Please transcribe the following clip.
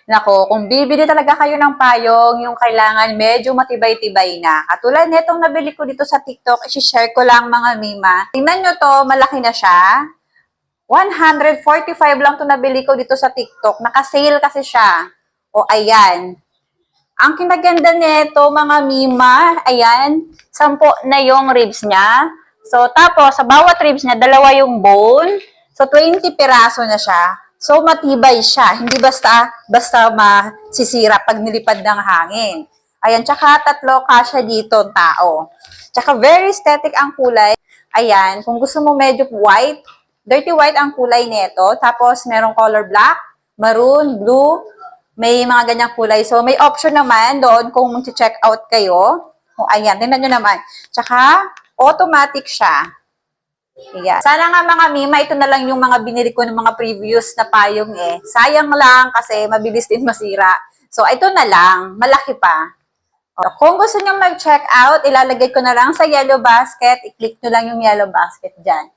Nako, kung bibili talaga kayo ng payong, yung kailangan medyo matibay-tibay na. Katulad nitong nabili ko dito sa TikTok, isi-share ko lang mga mima. Tingnan nyo to, malaki na siya. 145 lang to nabili ko dito sa TikTok. Naka-sale kasi siya. O, ayan. Ang kinaganda nito, mga mima, ayan, 10 na yung ribs niya. So, tapos, sa bawat ribs niya, dalawa yung bone. So, 20 piraso na siya. So, matibay siya. Hindi basta masisira pag nilipad ng hangin. Ayan, tsaka 3 kasya dito tao. Tsaka very aesthetic ang kulay. Ayan, kung gusto mo medyo white, dirty white ang kulay nito. Tapos, merong color black, maroon, blue, may mga ganyang kulay. So, may option naman doon kung mag-check out kayo. O, ayan, tingnan nyo naman. Tsaka, automatic siya. Ayan. Sana nga mga mima, ito na lang yung mga binili ko ng mga previous na payong eh. Sayang lang kasi mabilis din masira. So, ito na lang. Malaki pa. O, kung gusto nyo mag-check out, ilalagay ko na lang sa yellow basket. I-click nyo lang yung yellow basket dyan.